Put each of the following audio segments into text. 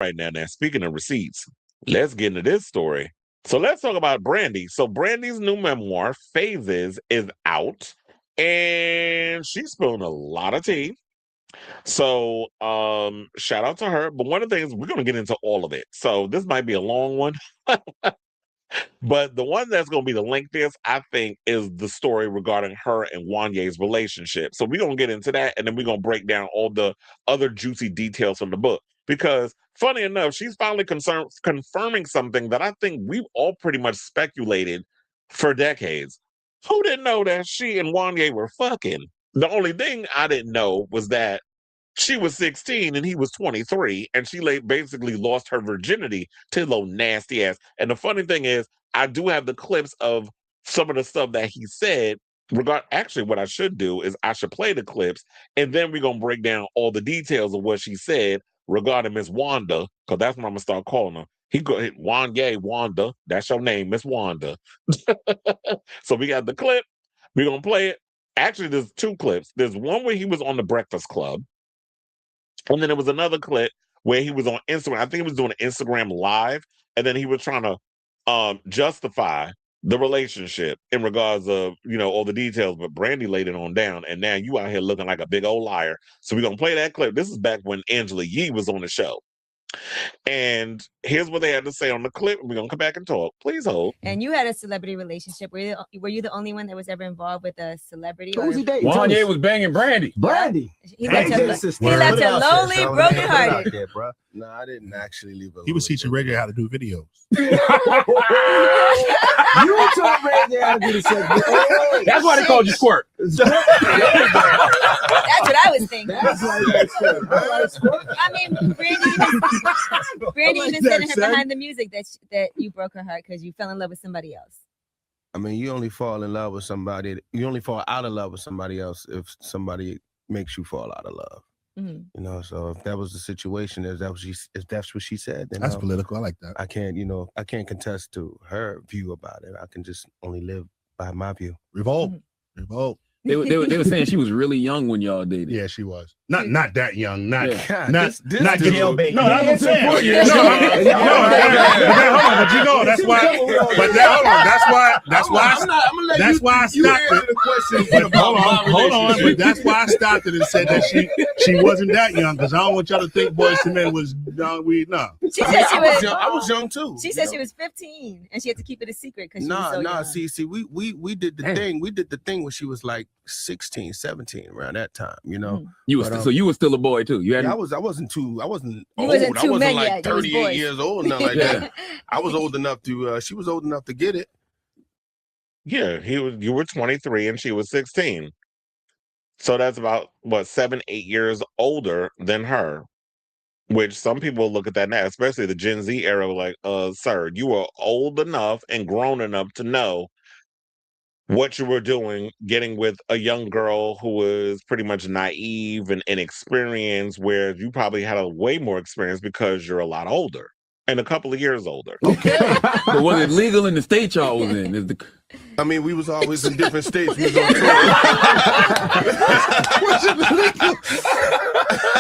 right now. Now, speaking of receipts, let's get into this story. So let's talk about Brandy. So Brandy's new memoir, Phases, is out, and she's spilling a lot of tea. So shout out to her. But one of the things, we're going to get into all of it. So this might be a long one. But the one that's going to be the lengthiest, I think, is the story regarding her and Wanye's relationship. So we're going to get into that, and then we're going to break down all the other juicy details from the book. Because, funny enough, she's finally confirming something that I think we've all pretty much speculated for decades. Who didn't know that she and Wanye were fucking? The only thing I didn't know was that she was 16 and he was 23, and she basically lost her virginity to little nasty ass. And the funny thing is, I do have the clips of some of the stuff that he said. Actually, what I should do is I should play the clips, and then we're gonna break down all the details of what she said regarding Miss Wanda, because that's what I'm gonna start calling her. Wanda, that's your name, Miss Wanda. So we got the clip. We're gonna play it. Actually, there's two clips. There's one where he was on the Breakfast Club. And then there was another clip where he was on Instagram. I think he was doing an Instagram live, and then he was trying to justify the relationship in regards of, all the details. But Brandy laid it on down, and now you out here looking like a big old liar. So we're gonna play that clip. This is back when Angela Yee was on the show. And here's what they had to say on the clip. We're gonna come back and talk. Please hold. And you had a celebrity relationship. Were you the only one that was ever involved with a celebrity? Who was he dating? Wanye was banging Brandy. Brandy. He left her lonely, brokenhearted. No, I didn't actually leave her. He was teaching Reggae how to do videos. You taught Reggae how to do the segment. That's why they called you Squirt. That's what I was thinking. I mean, Brandy even said in her behind the music that you broke her heart because you fell in love with somebody else. I mean, you only fall in love with somebody. You only fall out of love with somebody else if somebody makes you fall out of love. Mm-hmm. So if that was the situation, if that's what she said, then that's political. I like that. I can't contest to her view about it. I can just only live by my view. Revolt. Mm-hmm. Revolt. They were saying she was really young when y'all dated. Yeah, she was. Not that young. Not this jail baby. No, that's what I'm saying. Hold on, but you know that's why. But hold on, that's why I stopped it. Hold on, but that's why I stopped it and said that she wasn't that young, because I don't want y'all to think Boys to Men was young. She said I was young too. She said she was 15 and she had to keep it a secret because she was so young. See, we did the thing. We did the thing when she was like 16, 17, around that time. You were still a boy too. I wasn't old. I wasn't like 38 years old, nothing like that. I was old enough to. She was old enough to get it. Yeah, you were 23 and she was 16. So that's about 7, 8 years older than her. Which some people look at that now, especially the Gen Z era, like, sir, you were old enough and grown enough to know what you were doing, getting with a young girl who was pretty much naive and inexperienced, where you probably had a way more experience because you're a lot older and a couple of years older. Okay. But was it legal in the state y'all was in? I mean, we was always in different states. We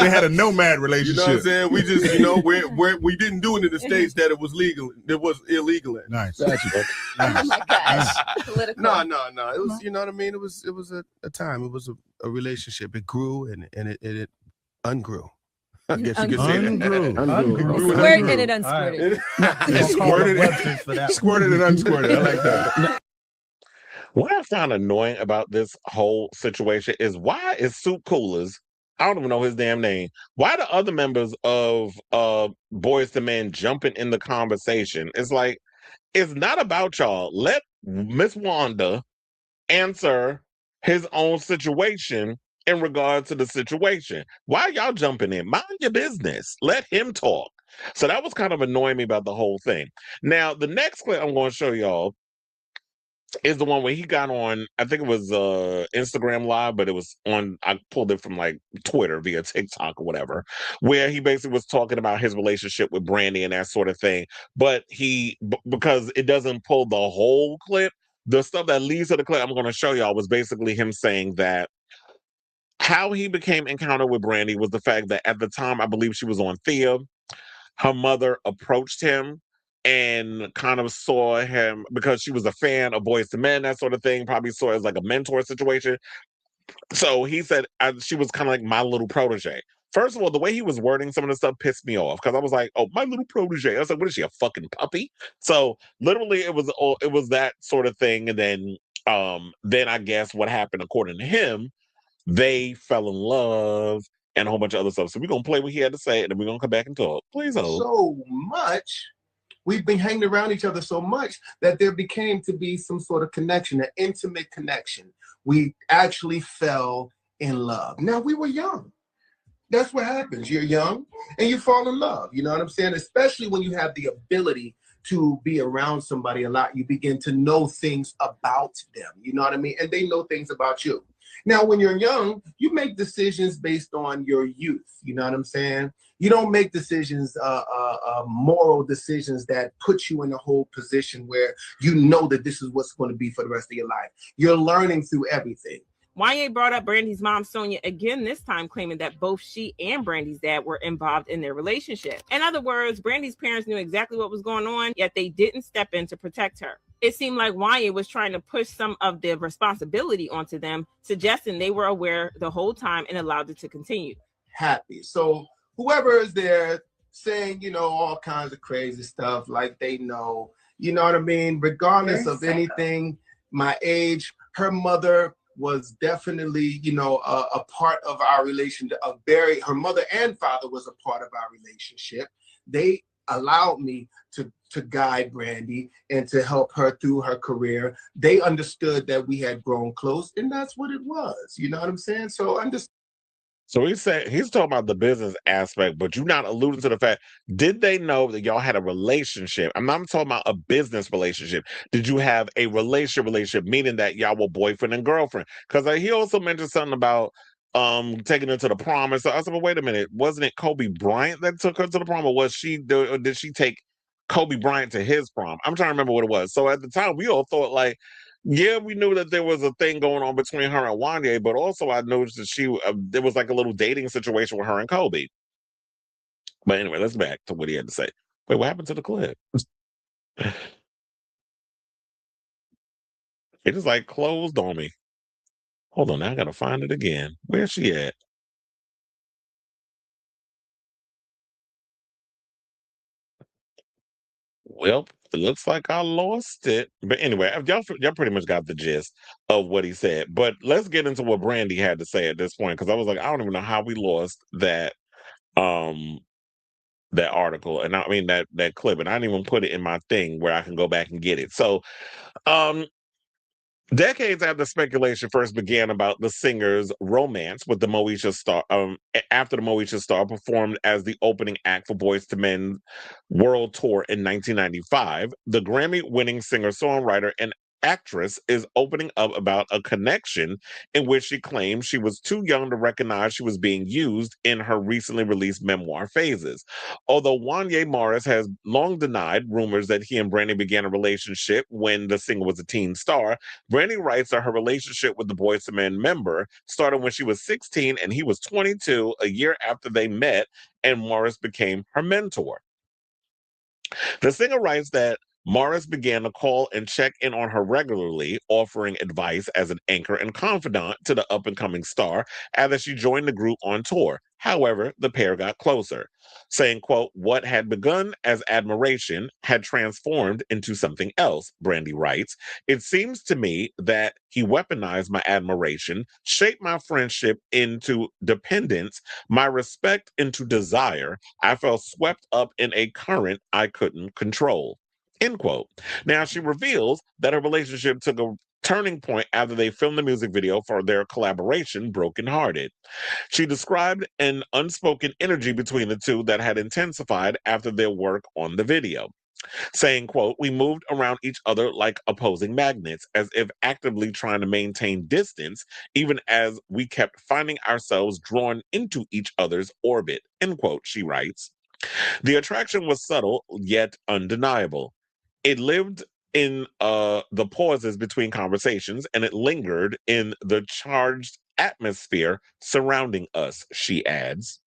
had a nomad relationship. You know what I'm saying? We just, we didn't do it in the states that it was legal. It was illegal in. Nice. Oh my gosh. Political. No. It was, you know what I mean? It was a time. It was a relationship. It grew and it ungrew. I guess you could say that. Squirted and it unsquirted. Squirted and unsquirted. I like that. What I found annoying about this whole situation is, why is Soup Coolers, I don't even know his damn name, why the other members of Boys to Men jumping in the conversation? It's like, it's not about y'all. Let Miss Wanda answer his own situation in regard to the situation. Why y'all jumping in? Mind your business. Let him talk. So that was kind of annoying me about the whole thing. Now, the next clip I'm going to show y'all is the one where he got on, I think it was Instagram Live, but it was on, I pulled it from like Twitter via TikTok or whatever, where he basically was talking about his relationship with Brandy and that sort of thing. But because it doesn't pull the whole clip, the stuff that leads to the clip I'm going to show y'all was basically him saying that how he became encountered with Brandy was the fact that at the time, I believe she was on Thea. her mother approached him and kind of saw him because she was a fan of Boyz II Men, that sort of thing, probably saw it as like a mentor situation. So he said she was kind of like my little protege. First of all, the way he was wording some of the stuff pissed me off because I was like, "Oh, my little protege." I was like, "What is she, a fucking puppy?" So literally, it was that sort of thing. And then I guess what happened, according to him, they fell in love and a whole bunch of other stuff. So we're gonna play what he had to say, and then we're gonna come back and talk. Please hold. So much. We've been hanging around each other so much that there became to be some sort of connection, an intimate connection. We actually fell in love. Now, we were young. That's what happens. You're young and you fall in love. You know what I'm saying? Especially when you have the ability to be around somebody a lot, you begin to know things about them. You know what I mean? And they know things about you. Now, when you're young, you make decisions based on your youth. You know what I'm saying? You don't make decisions, moral decisions that put you in a whole position where you know that this is what's going to be for the rest of your life. You're learning through everything. Wanye brought up Brandy's mom, Sonia, again, this time claiming that both she and Brandy's dad were involved in their relationship. In other words, Brandy's parents knew exactly what was going on, yet they didn't step in to protect her. It seemed like Wanye was trying to push some of the responsibility onto them, suggesting they were aware the whole time and allowed it to continue. Happy. So whoever is there saying, all kinds of crazy stuff like they know, you know what I mean? Regardless of anything, my age, her mother was definitely, a part of our relationship. Her mother and father was a part of our relationship. They allowed me to guide Brandy and to help her through her career. They understood that we had grown close, and that's what it was. You know what I'm saying? So he's talking about the business aspect, but you're not alluding to the fact, did they know that y'all had a relationship? I'm not talking about a business relationship. Did you have a relationship, meaning that y'all were boyfriend and girlfriend? Because he also mentioned something about taking her to the prom. And so I said, well, wait a minute, wasn't it Kobe Bryant that took her to the prom, or did she take Kobe Bryant to his prom? I'm trying to remember what it was. So at the time, we all thought like, yeah, we knew that there was a thing going on between her and Wanye, but also I noticed that there was like a little dating situation with her and Kobe. But anyway, let's back to what he had to say. Wait, what happened to the clip? It just like closed on me. Hold on, now I gotta find it again. Where's she at? Well, it looks like I lost it. But anyway, y'all pretty much got the gist of what he said. But let's get into what Brandy had to say at this point, because I was like, I don't even know how we lost that article, and I mean that clip, and I didn't even put it in my thing where I can go back and get it. So decades after speculation first began about the singer's romance with the Moesha star, after the Moesha star performed as the opening act for Boyz II Men's world tour in 1995, the Grammy-winning singer-songwriter and actress is opening up about a connection in which she claims she was too young to recognize she was being used in her recently released memoir, Phases. Although Wanye Morris has long denied rumors that he and Brandy began a relationship when the singer was a teen star, Brandy writes that her relationship with the Boyz II Men member started when she was 16 and he was 22, a year after they met, and Morris became her mentor. The singer writes that Morris began to call and check in on her regularly, offering advice as an anchor and confidant to the up-and-coming star after she joined the group on tour. However, the pair got closer, saying, quote, what had begun as admiration had transformed into something else, Brandy writes. It seems to me that he weaponized my admiration, shaped my friendship into dependence, my respect into desire. I felt swept up in a current I couldn't control. End quote. Now, she reveals that her relationship took a turning point after they filmed the music video for their collaboration, Broken Hearted. She described an unspoken energy between the two that had intensified after their work on the video, saying, quote, we moved around each other like opposing magnets, as if actively trying to maintain distance, even as we kept finding ourselves drawn into each other's orbit, end quote, she writes. The attraction was subtle, yet undeniable. It lived in the pauses between conversations, and it lingered in the charged atmosphere surrounding us, she adds.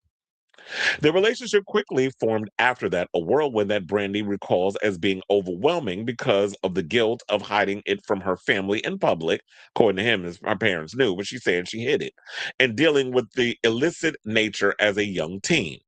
Their relationship quickly formed after that, a whirlwind that Brandy recalls as being overwhelming because of the guilt of hiding it from her family in public. According to him, her parents knew, but she said she hid it, and dealing with the illicit nature as a young teen.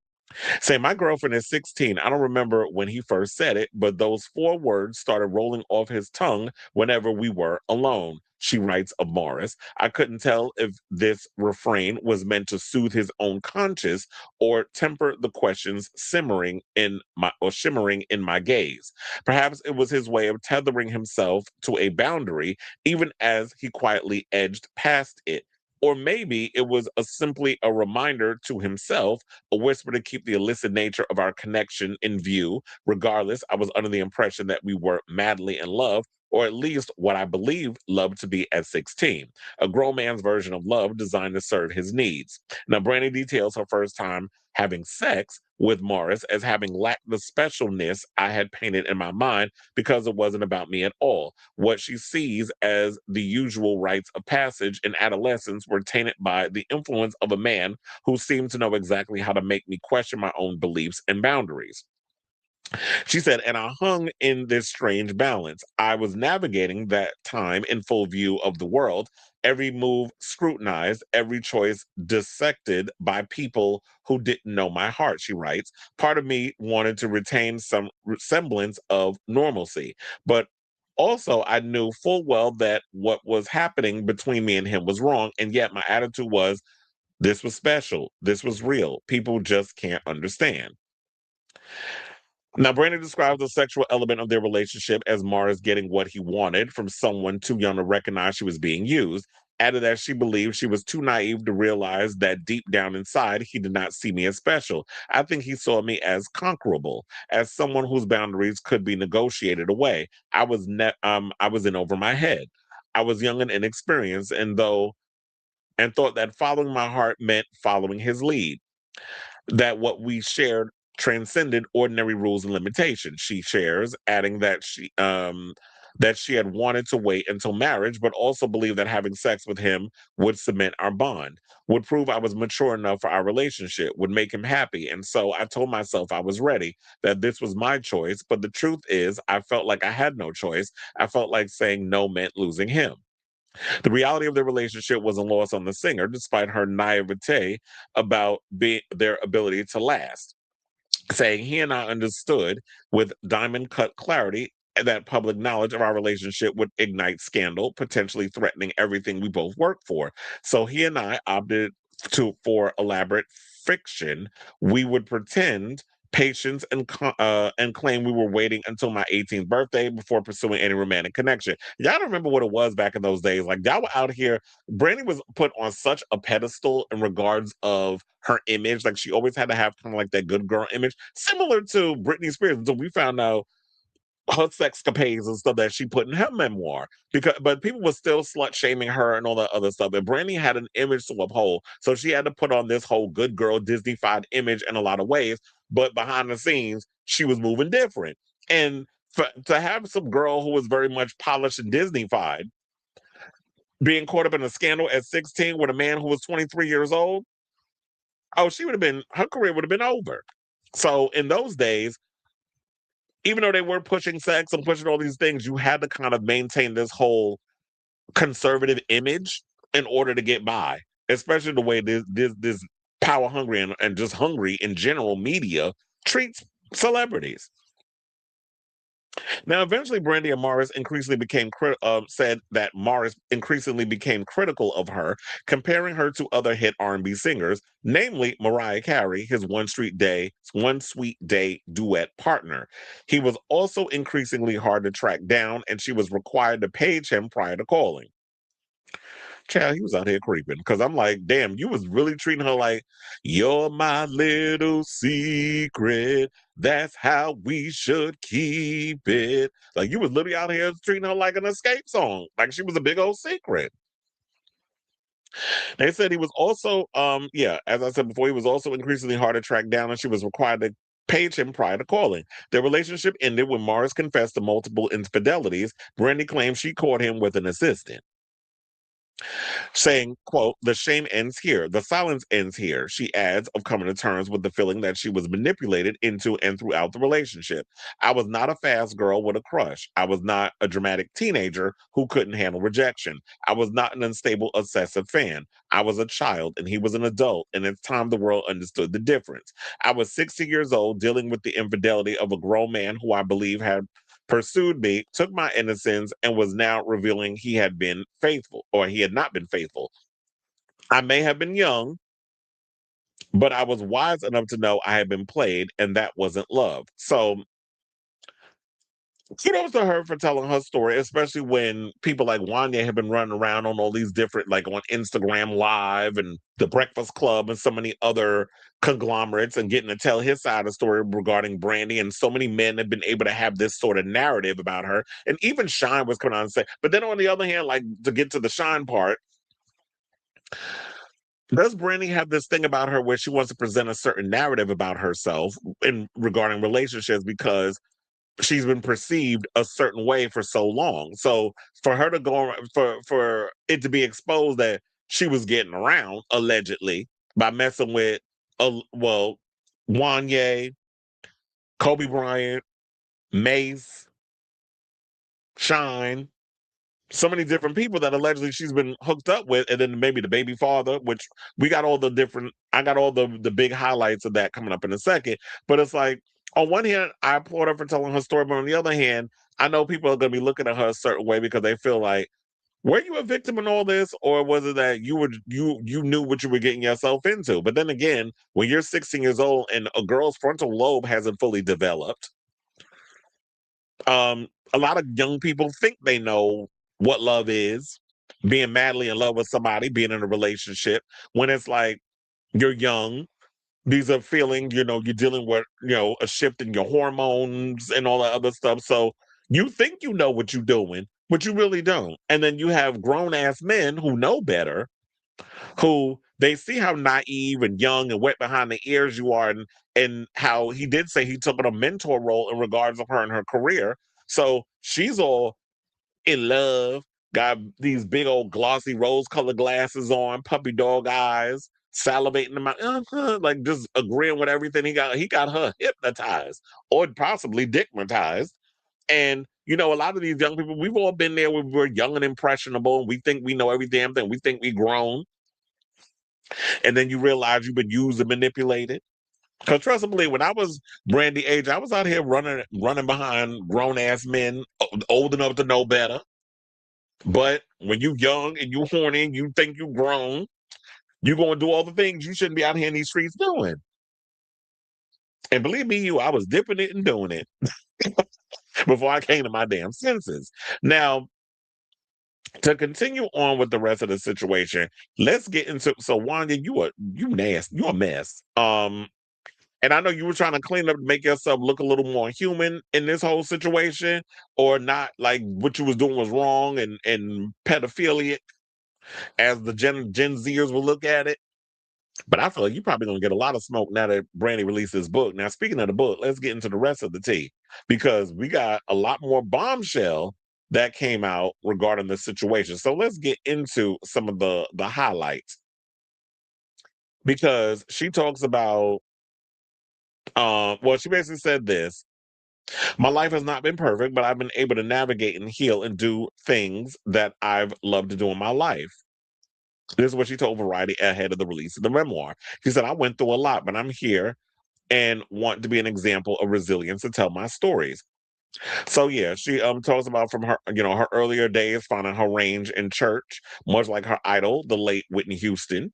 Say, my girlfriend is 16. I don't remember when he first said it, but those 4 words started rolling off his tongue whenever we were alone. She writes of Morris. I couldn't tell if this refrain was meant to soothe his own conscience or temper the questions shimmering in my gaze. Perhaps it was his way of tethering himself to a boundary, even as he quietly edged past it. Or maybe it was simply a reminder to himself, a whisper to keep the illicit nature of our connection in view. Regardless, I was under the impression that we were madly in love, or at least what I believed love to be at 16, a grown man's version of love designed to serve his needs. Now, Brandy details her first time having sex with Morris as having lacked the specialness I had painted in my mind because it wasn't about me at all. What she sees as the usual rites of passage in adolescence were tainted by the influence of a man who seemed to know exactly how to make me question my own beliefs and boundaries. She said, and I hung in this strange balance. I was navigating that time in full view of the world, every move scrutinized, every choice dissected by people who didn't know my heart, she writes. Part of me wanted to retain some semblance of normalcy, but also I knew full well that what was happening between me and him was wrong, and yet my attitude was, this was special, this was real. People just can't understand. Now, Brandon describes the sexual element of their relationship as Mars getting what he wanted from someone too young to recognize she was being used. Added that she believed she was too naive to realize that deep down inside, he did not see me as special. I think he saw me as conquerable, as someone whose boundaries could be negotiated away. I was in over my head. I was young and inexperienced, and thought that following my heart meant following his lead, that what we shared transcended ordinary rules and limitations. She shares, adding that she had wanted to wait until marriage, but also believed that having sex with him would cement our bond, would prove I was mature enough for our relationship, would make him happy. And so I told myself I was ready, that this was my choice. But the truth is, I felt like I had no choice. I felt like saying no meant losing him. The reality of their relationship wasn't lost on the singer, despite her naivete about their ability to last, saying he and I understood with diamond cut clarity that public knowledge of our relationship would ignite scandal, potentially threatening everything we both work for. So he and I opted for elaborate fiction. We would pretend patience and claim we were waiting until my 18th birthday before pursuing any romantic connection. Y'all don't remember what it was back in those days. Like, y'all were out here. Brandy was put on such a pedestal in regards of her image. Like, she always had to have kind of like that good girl image, similar to Britney Spears, until we found out her sexcapades and stuff that she put in her memoir. But people were still slut shaming her and all that other stuff. And Brandy had an image to uphold, so she had to put on this whole good girl Disney-fied image in a lot of ways. But behind the scenes, she was moving different. And to have some girl who was very much polished and Disney-fied being caught up in a scandal at 16 with a man who was 23 years old, oh, her career would have been over. So in those days, even though they were pushing sex and pushing all these things, you had to kind of maintain this whole conservative image in order to get by, especially the way this power hungry and just hungry in general media treats celebrities. Now, eventually, Brandy and Morris said that Morris increasingly became critical of her, comparing her to other hit R&B singers, namely Mariah Carey, his One Sweet Day duet partner. He was also increasingly hard to track down, and she was required to page him prior to calling. Child, he was out here creeping, because I'm like, damn, you was really treating her like, you're my little secret. That's how we should keep it. Like, you was literally out here treating her like an escape song, like she was a big old secret. They said he was also, as I said before, he was also increasingly hard to track down, and she was required to page him prior to calling. Their relationship ended when Morris confessed to multiple infidelities. Brandy claims she caught him with an assistant. saying, quote, "The shame ends here. The silence ends here," she adds, of coming to terms with the feeling that she was manipulated into and throughout the relationship. "I was not a fast girl with a crush. I was not a dramatic teenager who couldn't handle rejection. I was not an unstable, obsessive fan. I was a child and he was an adult, and it's time the world understood the difference. I was 60 years old, dealing with the infidelity of a grown man who I believe had pursued me, took my innocence, and was now revealing he had been faithful or he had not been faithful. I may have been young, but I was wise enough to know I had been played, and that wasn't love." So kudos to her for telling her story, especially when people like Wanya have been running around on all these different, like on Instagram Live and The Breakfast Club and so many other conglomerates, and getting to tell his side of the story regarding Brandy. And so many men have been able to have this sort of narrative about her. And even Shine was coming on and say, but then on the other hand, like to get to the Shine part, does Brandy have this thing about her where she wants to present a certain narrative about herself in regarding relationships because she's been perceived a certain way for so long? So for her to go, for it to be exposed that she was getting around allegedly by messing with Wanye, Kobe Bryant, Mace, Shine, so many different people that allegedly she's been hooked up with, and then maybe the baby father, which we got all the different, I got all the big highlights of that coming up in a second. But it's like, on one hand, I applaud her for telling her story, but on the other hand, I know people are going to be looking at her a certain way because they feel like, were you a victim in all this, or was it that you knew what you were getting yourself into? But then again, when you're 16 years old and a girl's frontal lobe hasn't fully developed, a lot of young people think they know what love is, being madly in love with somebody, being in a relationship, when it's like you're young. These are feelings, you're dealing with, a shift in your hormones and all that other stuff. So you think you know what you're doing, but you really don't. And then you have grown ass men who know better, who they see how naive and young and wet behind the ears you are, and how he did say he took on a mentor role in regards of her and her career. So she's all in love, got these big old glossy rose-colored glasses on, puppy dog eyes, salivating about, like just agreeing with everything he got. He got her hypnotized or possibly dickmatized. And a lot of these young people, we've all been there when we're young and impressionable, and we think we know every damn thing. We think we grown, and then you realize you've been used and manipulated. Because trust and believe, when I was Brandy age, I was out here running behind grown ass men, old enough to know better. But when you young and you horny and you think you grown, you gonna do all the things you shouldn't be out here in these streets doing. And believe me, I was dipping it and doing it before I came to my damn senses. Now, to continue on with the rest of the situation, let's get into, so Wanda, you nasty, you a mess. And I know you were trying to clean up, make yourself look a little more human in this whole situation, or not like what you was doing was wrong and pedophilia, as the Gen Zers will look at it. But I feel like you're probably going to get a lot of smoke now that Brandy released his book. Now, speaking of the book, let's get into the rest of the tea, because we got a lot more bombshell that came out regarding the situation. So let's get into some of the highlights, because she talks about, she basically said this: "My life has not been perfect, but I've been able to navigate and heal and do things that I've loved to do in my life." This is what she told Variety ahead of the release of the memoir. She said, "I went through a lot, but I'm here and want to be an example of resilience to tell my stories." So yeah, she talks about from her, her earlier days finding her range in church, much like her idol, the late Whitney Houston,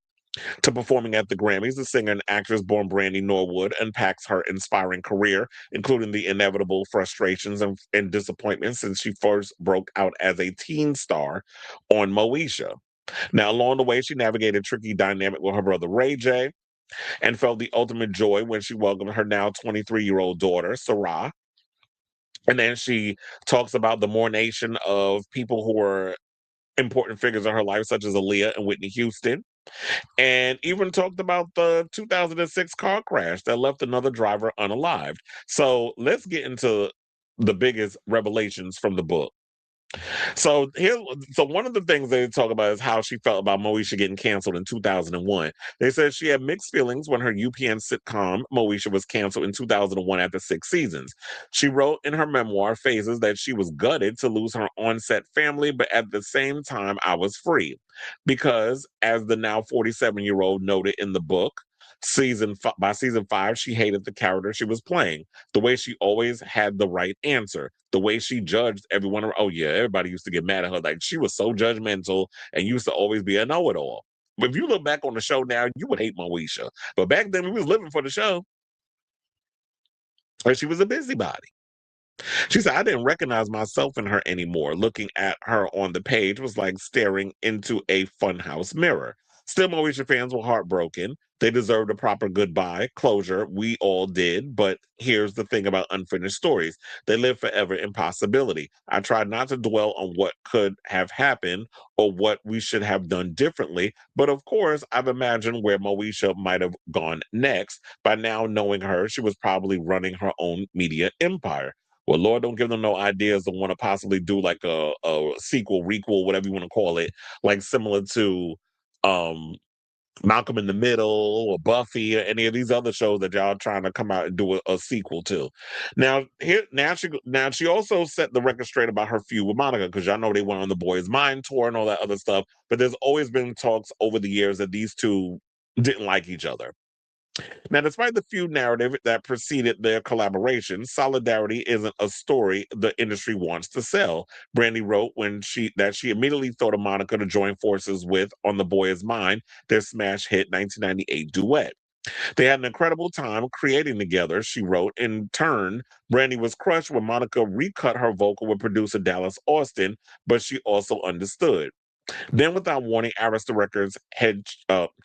to performing at the Grammys. The singer and actress born Brandy Norwood unpacks her inspiring career, including the inevitable frustrations and disappointments since she first broke out as a teen star on Moesha. Now, along the way, she navigated a tricky dynamic with her brother Ray J, and felt the ultimate joy when she welcomed her now 23-year-old daughter, Sarah. And then she talks about the mournation of people who were important figures in her life, such as Aaliyah and Whitney Houston, and even talked about the 2006 car crash that left another driver unalived. So let's get into the biggest revelations from the book. So one of the things they talk about is how she felt about Moesha getting canceled in 2001. They said she had mixed feelings when her UPN sitcom Moesha was canceled in 2001 after 6 seasons. She wrote in her memoir Phases that she was gutted to lose her on-set family, but at the same time I was free because, as the now 47-year-old noted in the book, by season 5 she hated the character she was playing, the way she always had the right answer, the way she judged everyone. Oh yeah, everybody used to get mad at her, like she was so judgmental and used to always be a know-it-all. But if you look back on the show now, you would hate Moesha, but back then we was living for the show, and she was a busybody. She said, I didn't recognize myself in her anymore. Looking at her on the page was like staring into a funhouse mirror. Still, Moesha fans were heartbroken. They deserved a proper goodbye, closure. We all did. But here's the thing about unfinished stories. They live forever in possibility. I tried not to dwell on what could have happened or what we should have done differently. But of course, I've imagined where Moesha might have gone next. By now, knowing her, she was probably running her own media empire. Well, Lord, don't give them no ideas to want to possibly do like a sequel, requel, whatever you want to call it, like similar to um Malcolm in the Middle or Buffy or any of these other shows that y'all trying to come out and do a sequel to. Now she also set the record straight about her feud with Monica, because y'all know they went on the Boys Mind tour and all that other stuff. But there's always been talks over the years that these two didn't like each other. Now, despite the feud narrative that preceded their collaboration, solidarity isn't a story the industry wants to sell. Brandy wrote that she immediately thought of Monica to join forces with on The Boy Is Mine, their smash hit 1998 duet. They had an incredible time creating together, she wrote. In turn, Brandy was crushed when Monica recut her vocal with producer Dallas Austin, but she also understood. Then, without warning, Arista Records head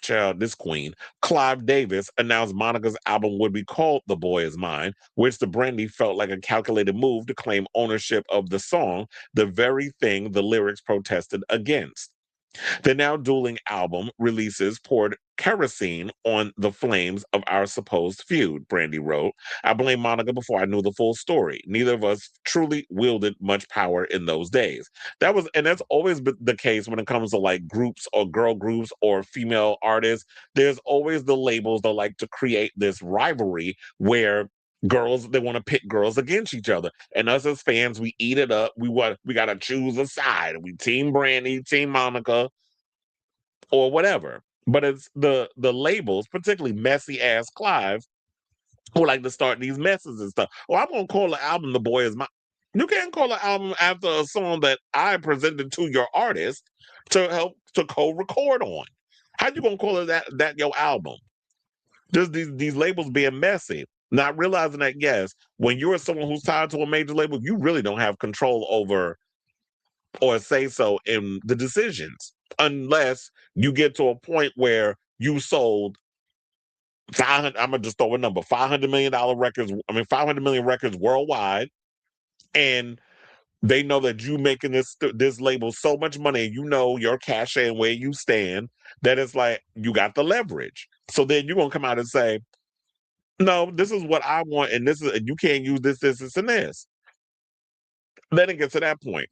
child, this queen, Clive Davis, announced Monica's album would be called The Boy Is Mine, which to Brandy felt like a calculated move to claim ownership of the song, the very thing the lyrics protested against. The now dueling album releases poured kerosene on the flames of our supposed feud, Brandy wrote. I blame Monica before I knew the full story. Neither of us truly wielded much power in those days. That's always been the case when it comes to like groups or girl groups or female artists. There's always the labels that like to create this rivalry where they want to pit girls against each other, and us as fans, we eat it up. We gotta choose a side. We team Brandy, team Monica, or whatever. But it's the labels, particularly messy ass Clive, who like to start these messes and stuff. Oh, I'm gonna call the album "The Boy Is Mine." You can't call an album after a song that I presented to your artist to help to co-record on. How you gonna call it that your album? Just these labels being messy, not realizing that yes, when you're someone who's tied to a major label, you really don't have control over or say so in the decisions, unless you get to a point where you sold 500. I'm gonna just throw a number: $500 million records. I mean, 500 million records worldwide, and they know that you making this label so much money, and you know your cachet and where you stand, that it's like you got the leverage. So then you're gonna come out and say, "No, this is what I want, and you can't use this, and this." Then it gets to that point.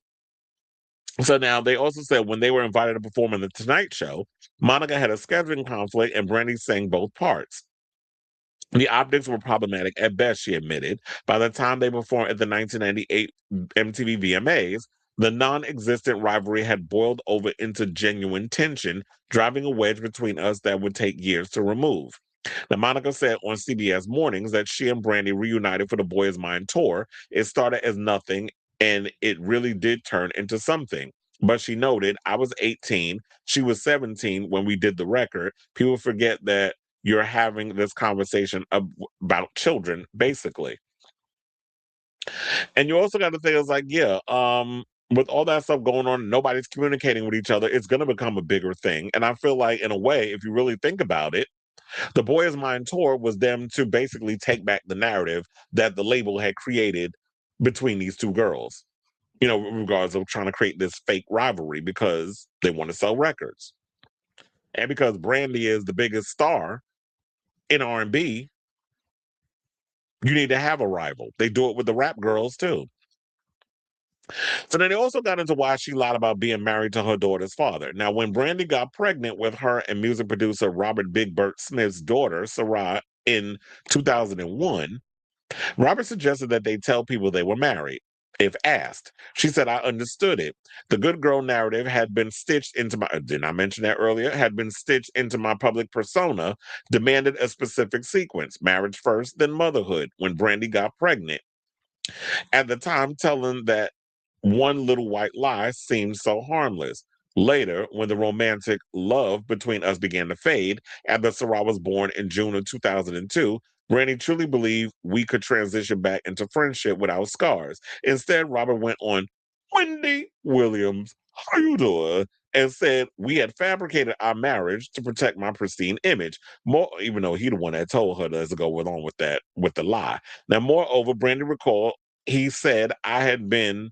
So now they also said when they were invited to perform in the Tonight Show, Monica had a scheduling conflict and Brandy sang both parts. The optics were problematic at best, she admitted. By the time they performed at the 1998 MTV VMAs, the non-existent rivalry had boiled over into genuine tension, driving a wedge between us that would take years to remove. Now, Monica said on CBS Mornings that she and Brandy reunited for the Boy Is Mine tour. It started as nothing, and it really did turn into something. But she noted, I was 18, she was 17 when we did the record. People forget that you're having this conversation about children, basically. And you also got to think, it's like, yeah, with all that stuff going on, nobody's communicating with each other. It's going to become a bigger thing. And I feel like, in a way, if you really think about it, the Boy Is Mine tour was them to basically take back the narrative that the label had created between these two girls, in regards of trying to create this fake rivalry because they want to sell records. And because Brandy is the biggest star in R&B, you need to have a rival. They do it with the rap girls too. So then they also got into why she lied about being married to her daughter's father. Now, when Brandy got pregnant with her and music producer Robert Big Bert Smith's daughter, Sarah, in 2001, Robert suggested that they tell people they were married if asked. She said, I understood it. The good girl narrative had been stitched into my, didn't I mention that earlier? Had been stitched into my public persona, demanded a specific sequence, marriage first, then motherhood, when Brandy got pregnant. At the time, telling that one little white lie seemed so harmless. Later, when the romantic love between us began to fade, after Sarah was born in June of 2002, Brandy truly believed we could transition back into friendship without scars. Instead, Robert went on, Wendy Williams, how you doing? And said we had fabricated our marriage to protect my pristine image. More, even though he the one that told her to go on with that, with the lie. Now, moreover, Brandy recalled he said I had been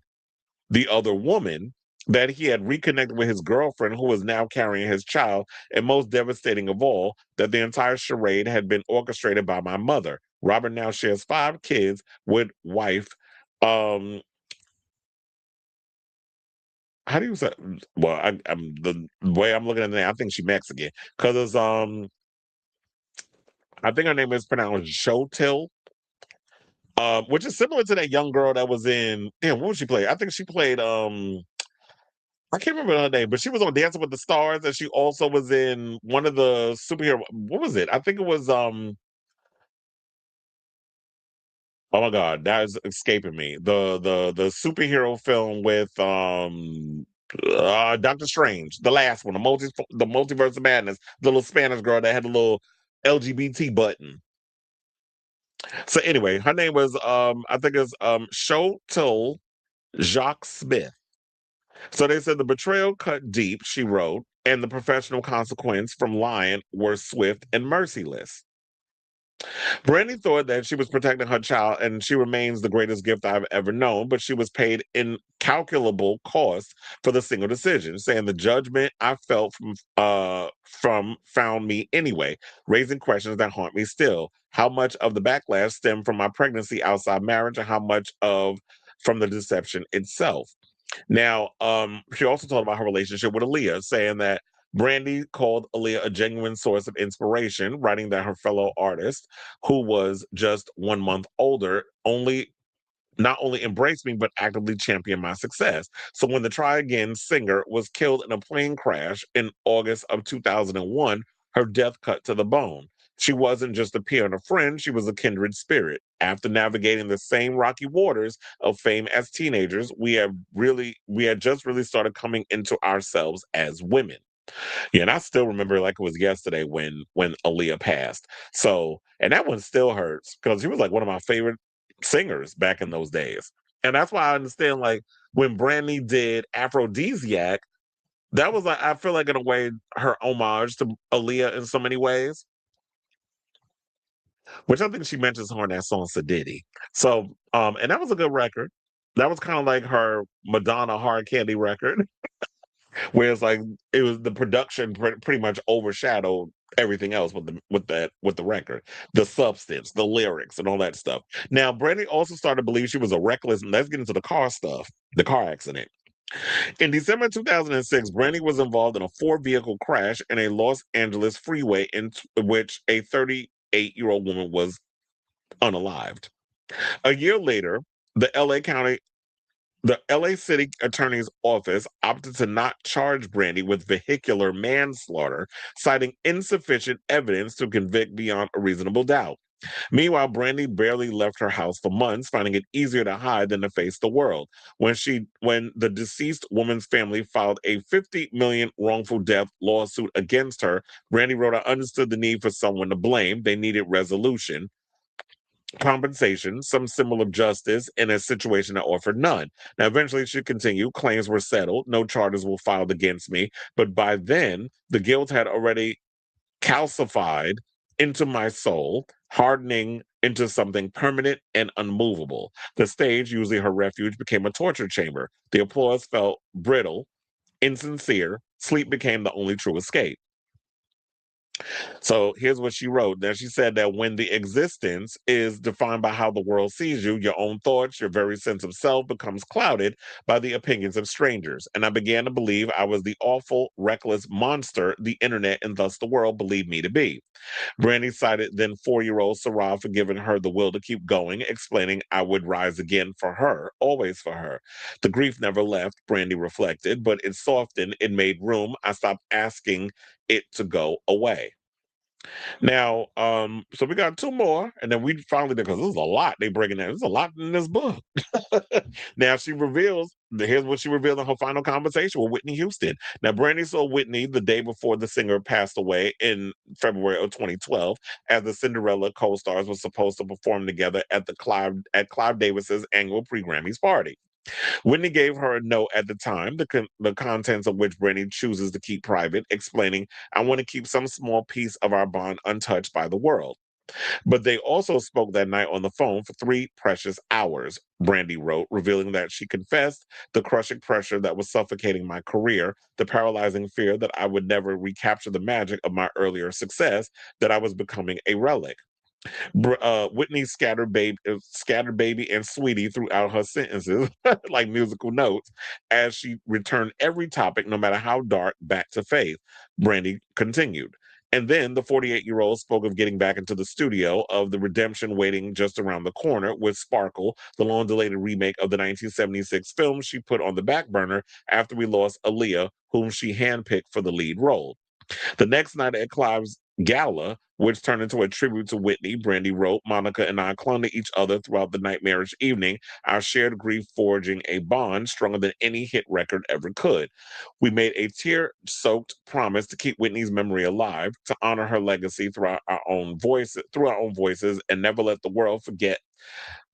the other woman, that he had reconnected with his girlfriend who was now carrying his child, and most devastating of all, that the entire charade had been orchestrated by my mother. Robert now shares 5 kids with wife. How do you say? Well, I'm the way I'm looking at it, I think she's Mexican because it's I think her name is pronounced Shotil. Which is similar to that young girl that was in. Damn, what was she play? I think she played. I can't remember her name, but she was on Dancing with the Stars, and she also was in one of the superhero. What was it? I think it was. Oh my God, that is escaping me. The superhero film with Doctor Strange, the last one, the Multiverse of Madness, the little Spanish girl that had a little LGBT button. So anyway, her name was I think it's Shotel Jacques Smith. So they said the betrayal cut deep, she wrote, and the professional consequence from lying were swift and merciless. Brandy thought that she was protecting her child and she remains the greatest gift I've ever known, but she was paid incalculable costs for the single decision, saying the judgment I felt from found me anyway, raising questions that haunt me still. How much of the backlash stemmed from my pregnancy outside marriage and how much of from the deception itself? Now, she also talked about her relationship with Aaliyah, saying that Brandy called Aaliyah a genuine source of inspiration, writing that her fellow artist, who was just 1 month older, not only embraced me, but actively championed my success. So when the Try Again singer was killed in a plane crash in August of 2001, her death cut to the bone. She wasn't just a peer and a friend, she was a kindred spirit. After navigating the same rocky waters of fame as teenagers, we had just really started coming into ourselves as women. Yeah, and I still remember like it was yesterday when Aaliyah passed. So, and that one still hurts because she was like one of my favorite singers back in those days. And that's why I understand like when Brandy did Aphrodisiac, that was like I feel like in a way her homage to Aaliyah in so many ways, which I think she mentions her in that song Sadiddy. So, and that was a good record. That was kind of like her Madonna Hard Candy record. Whereas like it was the production pretty much overshadowed everything else with the record, the substance, the lyrics, and all that stuff. Now, Brandy also started to believe she was a reckless. Let's get into the car stuff, the car accident. In December 2006, Brandy was involved in a 4-vehicle crash in a Los Angeles freeway in which a 38-year-old woman was unalived. A year later, the LA City Attorney's Office opted to not charge Brandy with vehicular manslaughter, citing insufficient evidence to convict beyond a reasonable doubt. Meanwhile, Brandy barely left her house for months, finding it easier to hide than to face the world. When the deceased woman's family filed a $50 million wrongful death lawsuit against her, Brandy wrote, I understood the need for someone to blame. They needed resolution, compensation, some symbol of justice in a situation that offered none. Now, eventually, she continued, claims were settled, no charges were filed against me, but by then, the guilt had already calcified into my soul, hardening into something permanent and unmovable. The stage, usually her refuge, became a torture chamber. The applause felt brittle, insincere. Sleep became the only true escape. So here's what she wrote. Now, she said that when the existence is defined by how the world sees you, your own thoughts, your very sense of self becomes clouded by the opinions of strangers. And I began to believe I was the awful, reckless monster the internet and thus the world believed me to be. Brandy cited then 4-year-old Sarah for giving her the will to keep going, explaining I would rise again for her, always for her. The grief never left, Brandy reflected, but it softened, it made room. I stopped asking it to go away. Now, so we got two more, and then we finally, because there's a lot they breaking down. There's a lot in this book. Now she reveals, here's what she revealed in her final conversation with Whitney Houston. Now, Brandy saw Whitney the day before the singer passed away in February of 2012, as the Cinderella co-stars were supposed to perform together at Clive Davis's annual pre-Grammys party. Whitney gave her a note at the time, the contents of which Brandy chooses to keep private, explaining, I want to keep some small piece of our bond untouched by the world. But they also spoke that night on the phone for 3 precious hours, Brandy wrote, revealing that she confessed the crushing pressure that was suffocating my career, the paralyzing fear that I would never recapture the magic of my earlier success, that I was becoming a relic. Whitney scattered baby and sweetie throughout her sentences, like musical notes, as she returned every topic, no matter how dark, back to faith. Brandy continued. And then the 48-year-old spoke of getting back into the studio, of the redemption waiting just around the corner with Sparkle, the long-delayed remake of the 1976 film she put on the back burner after we lost Aaliyah, whom she handpicked for the lead role. The next night at Clive's gala, which turned into a tribute to Whitney, Brandy wrote, Monica and I clung to each other throughout the nightmarish evening, our shared grief forging a bond stronger than any hit record ever could. We made a tear-soaked promise to keep Whitney's memory alive, to honor her legacy through our own voices, and never let the world forget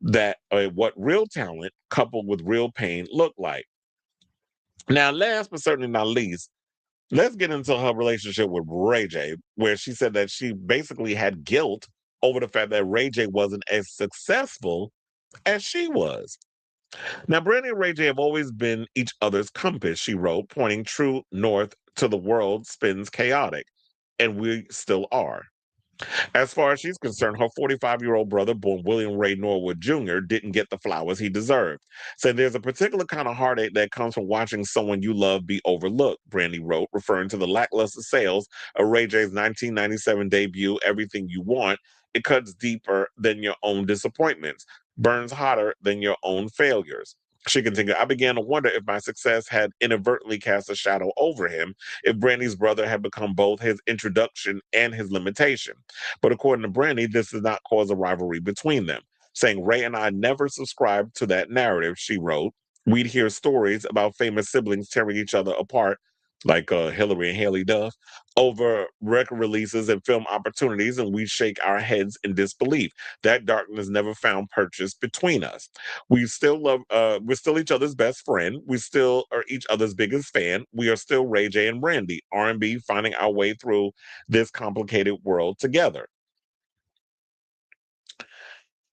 that what real talent coupled with real pain looked like. Now, last but certainly not least, let's get into her relationship with Ray J, where she said that she basically had guilt over the fact that Ray J wasn't as successful as she was. Now, Brandy and Ray J have always been each other's compass, she wrote, pointing true north to the world spins chaotic, and we still are. As far as she's concerned, her 45-year-old brother, born William Ray Norwood Jr., didn't get the flowers he deserved. So there's a particular kind of heartache that comes from watching someone you love be overlooked, Brandy wrote, referring to the lackluster sales of Ray J's 1997 debut, Everything You Want. It cuts deeper than your own disappointments, burns hotter than your own failures. She continued, I began to wonder if my success had inadvertently cast a shadow over him, if Brandy's brother had become both his introduction and his limitation. But according to Brandy, this did not cause a rivalry between them, saying Ray and I never subscribed to that narrative, she wrote. We'd hear stories about famous siblings tearing each other apart, like Hillary and Haley Duff, over record releases and film opportunities, and we shake our heads in disbelief. That darkness never found purchase between us. We're still each other's best friend. We still are each other's biggest fan. We are still Ray J and Brandy, R&B, finding our way through this complicated world together.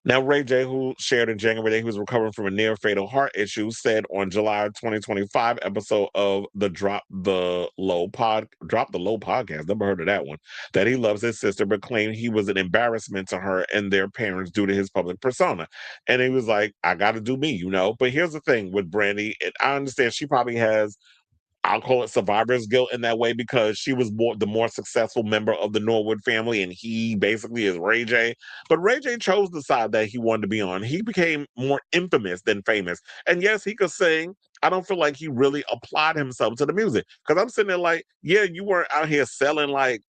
Now, Ray J, who shared in January that he was recovering from a near-fatal heart issue, said on July 2025 episode of the Drop the Low podcast, never heard of that one, that he loves his sister, but claimed he was an embarrassment to her and their parents due to his public persona. And he was like, I got to do me, you know? But here's the thing with Brandy, and I understand she probably has, I'll call it survivor's guilt in that way, because she was the more successful member of the Norwood family, and he basically is Ray J. But Ray J chose the side that he wanted to be on. He became more infamous than famous. And yes, he could sing. I don't feel like he really applied himself to the music. Because I'm sitting there like, yeah, you weren't out here selling like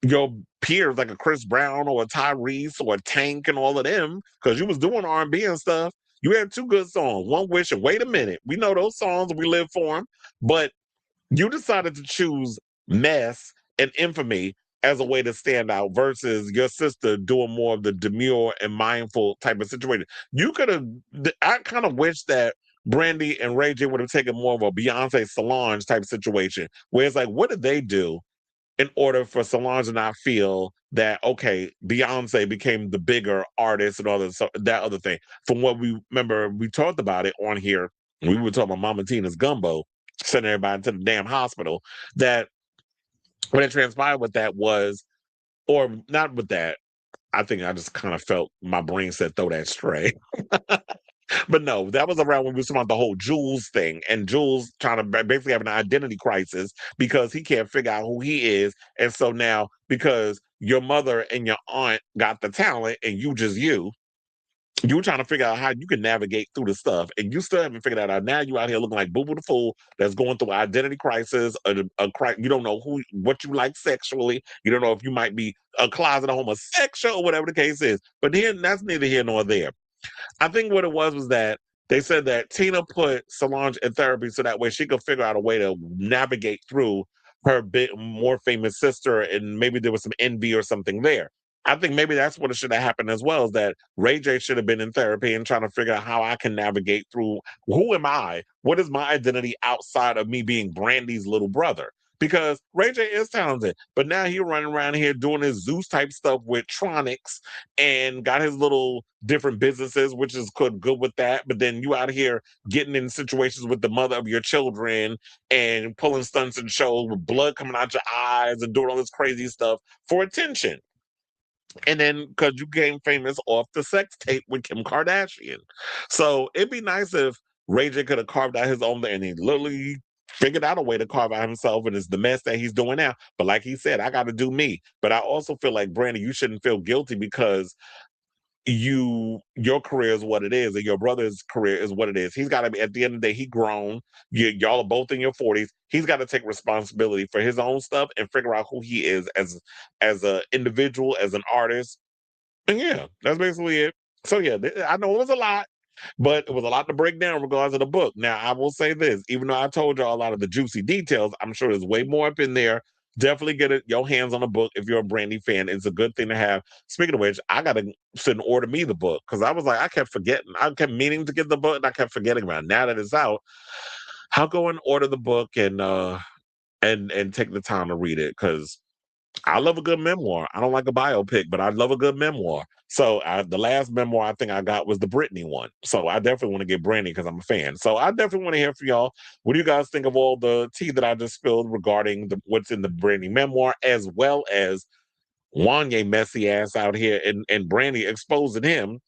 your peers like a Chris Brown or a Tyrese or a Tank and all of them, because you was doing R&B and stuff. You had 2 good songs, One Wish and Wait a Minute. We know those songs, we live for them. But you decided to choose mess and infamy as a way to stand out versus your sister doing more of the demure and mindful type of situation. You could have, I kind of wish that Brandy and Ray J would have taken more of a Beyonce Solange type situation, where it's like, what did they do in order for Solange to not feel that, okay, Beyonce became the bigger artist and all that other thing? From what we remember, we talked about it on here. We were talking about Mama Tina's Gumbo, sending everybody to the damn hospital. That what it transpired with that was or not with that. I think I just kind of felt my brain said throw that stray. But no, that was around when we were talking about the whole Jules thing, and Jules trying to basically have an identity crisis because he can't figure out who he is. And so now, because your mother and your aunt got the talent and you just you trying to figure out how you can navigate through the stuff, and you still haven't figured that out. Now you out here looking like Boo Boo the Fool that's going through an identity crisis. You don't know what you like sexually. You don't know if you might be a closet homosexual or whatever the case is. But then that's neither here nor there. I think what it was that they said that Tina put Solange in therapy so that way she could figure out a way to navigate through her bit more famous sister, and maybe there was some envy or something there. I think maybe that's what it should have happened as well, is that Ray J should have been in therapy and trying to figure out how I can navigate through who am I? What is my identity outside of me being Brandy's little brother? Because Ray J is talented, but now he's running around here doing his Zeus type stuff with Tronics and got his little different businesses, which is good with that. But then you out here getting in situations with the mother of your children and pulling stunts and shows with blood coming out your eyes and doing all this crazy stuff for attention. And then because you became famous off the sex tape with Kim Kardashian. So it'd be nice if Ray J could have carved out his own thing, and he literally figured out a way to carve out himself, and it's the mess that he's doing now. But like he said, I got to do me. But I also feel like, Brandy, you shouldn't feel guilty because your career is what it is, and your brother's career is what it is. He's got to be, at the end of the day, he grown. Y'all are both in your 40s. He's got to take responsibility for his own stuff and figure out who he is as an individual, as an artist. And yeah, that's basically it. So yeah, I know it was a lot, but it was a lot to break down regardless of the book. Now, I will say this, even though I told y'all a lot of the juicy details, I'm sure there's way more up in there. Definitely get your hands on a book if you're a Brandy fan. It's a good thing to have. Speaking of which, I got to sit and order me the book because I was like, I kept forgetting. I kept meaning to get the book and I kept forgetting about it. Now that it's out, I'll go and order the book and take the time to read it because I love a good memoir. I don't like a biopic, but I love a good memoir. So the last memoir I think I got was the Britney one. So I definitely want to get Brandy because I'm a fan. So I definitely want to hear from y'all. What do you guys think of all the tea that I just spilled regarding what's in the Brandy memoir, as well as Wanye messy ass out here and Brandy exposing him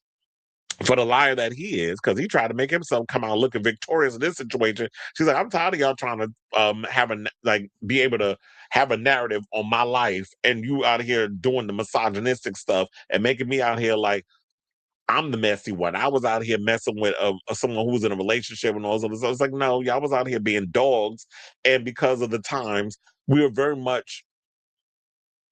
for the liar that he is, because he tried to make himself come out looking victorious in this situation. She's like, I'm tired of y'all trying to be able to have a narrative on my life, and you out here doing the misogynistic stuff and making me out here like I'm the messy one. I was out here messing with someone who was in a relationship and all this other stuff. It's like, no, y'all was out here being dogs, and because of the times, we were very much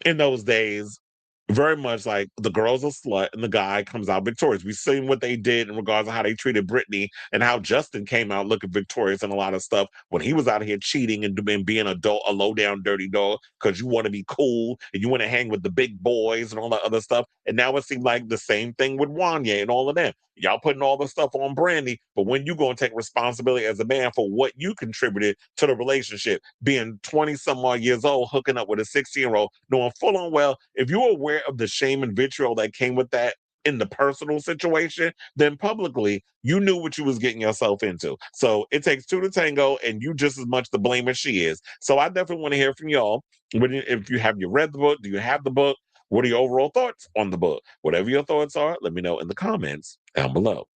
in those days, very much like the girl's a slut and the guy comes out victorious. We've seen what they did in regards to how they treated Britney and how Justin came out looking victorious and a lot of stuff when he was out here cheating and being a low down dirty dog because you want to be cool and you want to hang with the big boys and all that other stuff. And now it seems like the same thing with Wanye and all of them. Y'all putting all the stuff on Brandy, but when you going to take responsibility as a man for what you contributed to the relationship, being 20 some odd years old, hooking up with a 16-year-old, knowing full on well, if you're aware of the shame and vitriol that came with that in the personal situation, then publicly you knew what you was getting yourself into. So it takes two to tango, and you just as much to blame as she is. So I definitely want to hear from y'all. If you read the book, do you have the book? What are your overall thoughts on the book? Whatever your thoughts are, let me know in the comments down below.